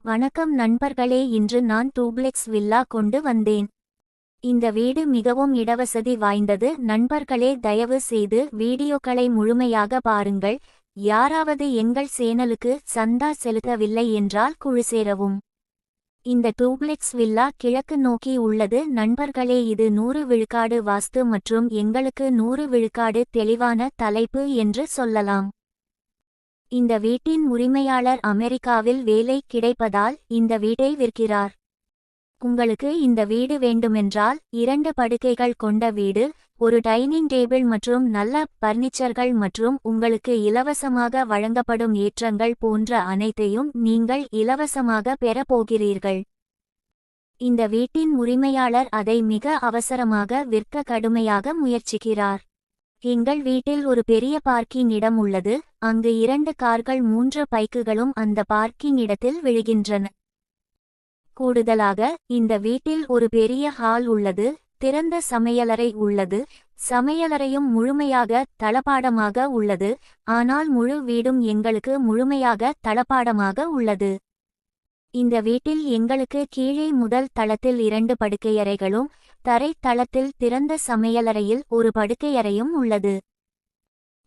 வணக்கம் நண்பர்களே, இன்று நான் டூப்ளெக்ஸ் வில்லா கொண்டு வந்தேன். இந்த வீடு மிகவும் இடவசதி வாய்ந்தது நண்பர்களே. தயவு செய்து வீடியோக்களை முழுமையாக பாருங்கள். யாராவது எங்கள் சேனலுக்கு சந்தா செலுத்தவில்லை என்றால் குழு சேரவும். இந்த டூப்ளெக்ஸ் வில்லா கிழக்கு நோக்கி உள்ளது நண்பர்களே. இது 100 விழுக்காடு வாஸ்து மற்றும் எங்களுக்கு 100 விழுக்காடு தெளிவான தலைப்பு என்று சொல்லலாம். இந்த வீட்டின் உரிமையாளர் அமெரிக்காவில் வேலை கிடைப்பதால் இந்த வீட்டை விற்கிறார். உங்களுக்கு இந்த வீடு வேண்டுமென்றால் 2 படுக்கைகள் கொண்ட வீடு, ஒரு டைனிங் டேபிள் மற்றும் நல்ல பர்னிச்சர்கள் மற்றும் உங்களுக்கு இலவசமாக வழங்கப்படும் ஏற்றங்கள் போன்ற அனைத்தையும் நீங்கள் இலவசமாக பெறப் போகிறீர்கள். இந்த வீட்டின் உரிமையாளர் அதை மிக அவசரமாக விற்க கடுமையாக முயற்சிக்கிறார். எங்கள் வீட்டில் ஒரு பெரிய பார்க்கிங் இடம் உள்ளது. அங்கு 2 கார்கள் 3 பைக்குகளும் அந்த பார்க்கிங் இடத்தில் விழுகின்றன. கூடுதலாக இந்த வீட்டில் ஒரு பெரிய ஹால் உள்ளது. திறந்த சமையலறை உள்ளது. சமையலறையும் முழுமையாக தளபாடமாக உள்ளது. ஆனால் முழு வீடும் எங்களுக்கு முழுமையாக தளபாடமாக உள்ளது. இந்த வீட்டில் எங்களுக்கு கீழே முதல் தளத்தில் 2 படுக்கையறைகளும் தரை தளத்தில் திறந்த சமையலறையில் ஒரு படுக்கையறையும் உள்ளது.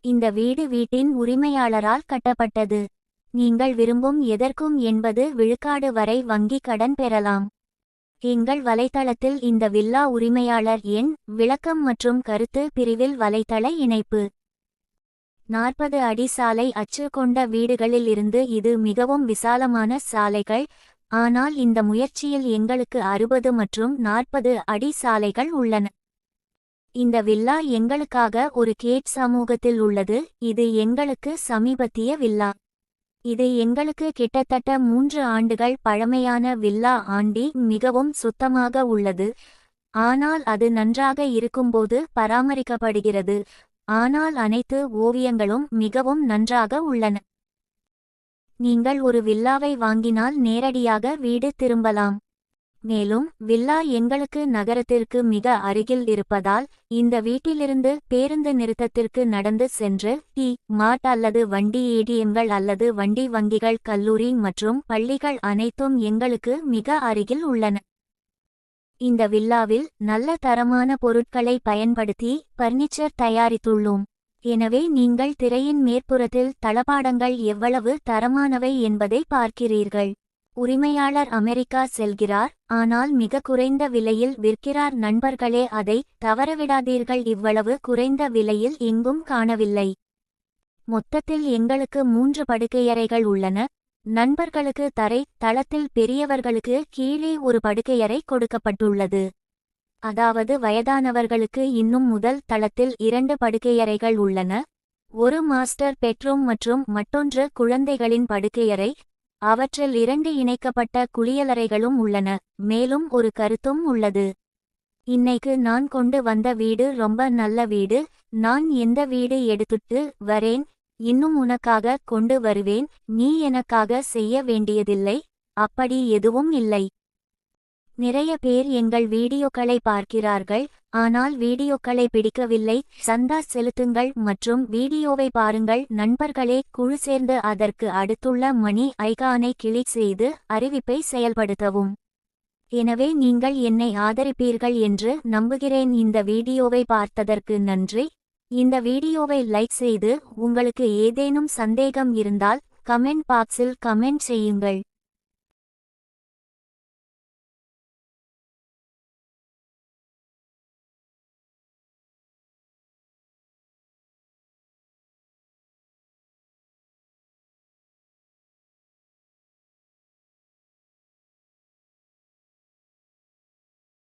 இந்த வீடு வீட்டின் உரிமையாளரால் கட்டப்பட்டது. நீங்கள் விரும்பும் எதற்கும் 80 விழுக்காடு வரை வங்கி கடன் பெறலாம். எங்கள் வலைத்தளத்தில் இந்த வில்லா உரிமையாளர் எண், விளக்கம் மற்றும் கருத்து பிரிவில் வலைத்தள இணைப்பு. 40 அடி சாலை அச்சு கொண்ட வீடுகளில் இருந்து இது மிகவும் விசாலமான சாலைகள். ஆனால் இந்த முயற்சியில் எங்களுக்கு 60 மற்றும் 40 அடி சாலைகள் உள்ளன. இந்த வில்லா எங்களுக்காக ஒரு கேட் சமூகத்தில் உள்ளது. இது எங்களுக்கு சமீபத்திய வில்லா. இது எங்களுக்கு கிட்டத்தட்ட 3 ஆண்டுகள் பழமையான வில்லா. ஆண்டி மிகவும் சுத்தமாக உள்ளது. ஆனால் அது நன்றாக இருக்கும்போது பராமரிக்கப்படுகிறது. ஆனால் அனைத்து ஓவியங்களும் மிகவும் நன்றாக உள்ளன. நீங்கள் ஒரு வில்லாவை வாங்கினால் நேரடியாக வீடு திரும்பலாம். மேலும் வில்லா எங்களுக்கு நகரத்திற்கு மிக அருகில் இருப்பதால் இந்த வீட்டிலிருந்து பேருந்து நிறுத்தத்திற்கு நடந்து சென்று டி மார்ட் அல்லது வண்டி ஏடிஎம்கள் அல்லது வண்டி வங்கிகள், கல்லூரி மற்றும் பள்ளிகள் அனைத்தும் எங்களுக்கு மிக அருகில் உள்ளன. இந்த வில்லாவில் நல்ல தரமான பொருட்களை பயன்படுத்தி பர்னிச்சர் தயாரித்துள்ளோம். எனவே நீங்கள் திரையின் மேற்புறத்தில் தளபாடங்கள் எவ்வளவு தரமானவை என்பதை பார்க்கிறீர்கள். உரிமையாளர் அமெரிக்கா செல்கிறார், ஆனால் மிக குறைந்த விலையில் விற்கிறார் நண்பர்களே. அதை தவறவிடாதீர்கள். இவ்வளவு குறைந்த விலையில் எங்கும் காணவில்லை. மொத்தத்தில் எங்களுக்கு 3 படுக்கையறைகள் உள்ளன நண்பர்களுக்கு. தரை தளத்தில் பெரியவர்களுக்கு கீழே ஒரு படுக்கையறை கொடுக்கப்பட்டுள்ளது. அதாவது வயதானவர்களுக்கு இன்னும் முதல் தளத்தில் 2 படுக்கையறைகள் உள்ளன. ஒரு மாஸ்டர் பெட்ரூம் மற்றும் மற்றொன்று குழந்தைகளின் படுக்கையறை. அவற்றில் 2 இணைக்கப்பட்ட குளியலறைகளும் உள்ளன. மேலும் ஒரு கருத்தும் உள்ளது. இன்னைக்கு நான் கொண்டு வந்த வீடு ரொம்ப நல்ல வீடு. நான் எந்த வீடு எடுத்துட்டு வரேன், இன்னும் உனக்காக கொண்டு வருவேன். நீ எனக்காக செய்ய வேண்டியதில்லை. அப்படி எதுவும் இல்லை. நிறைய பேர் எங்கள் வீடியோக்களை பார்க்கிறார்கள், ஆனால் வீடியோக்களை பிடிக்கவில்லை. சந்தா செலுத்துங்கள் மற்றும் வீடியோவை பாருங்கள் நண்பர்களே. குழு சேர்ந்து அதற்கு அடுத்துள்ள மணி ஐகானை கிளிக் செய்து அறிவிப்பை செயல்படுத்தவும். எனவே நீங்கள் என்னை ஆதரிப்பீர்கள் என்று நம்புகிறேன். இந்த வீடியோவை பார்த்ததற்கு நன்றி. இந்த வீடியோவை லைக் செய்து உங்களுக்கு ஏதேனும் சந்தேகம் இருந்தால் கமெண்ட் பாக்ஸில் கமெண்ட் செய்யுங்கள்.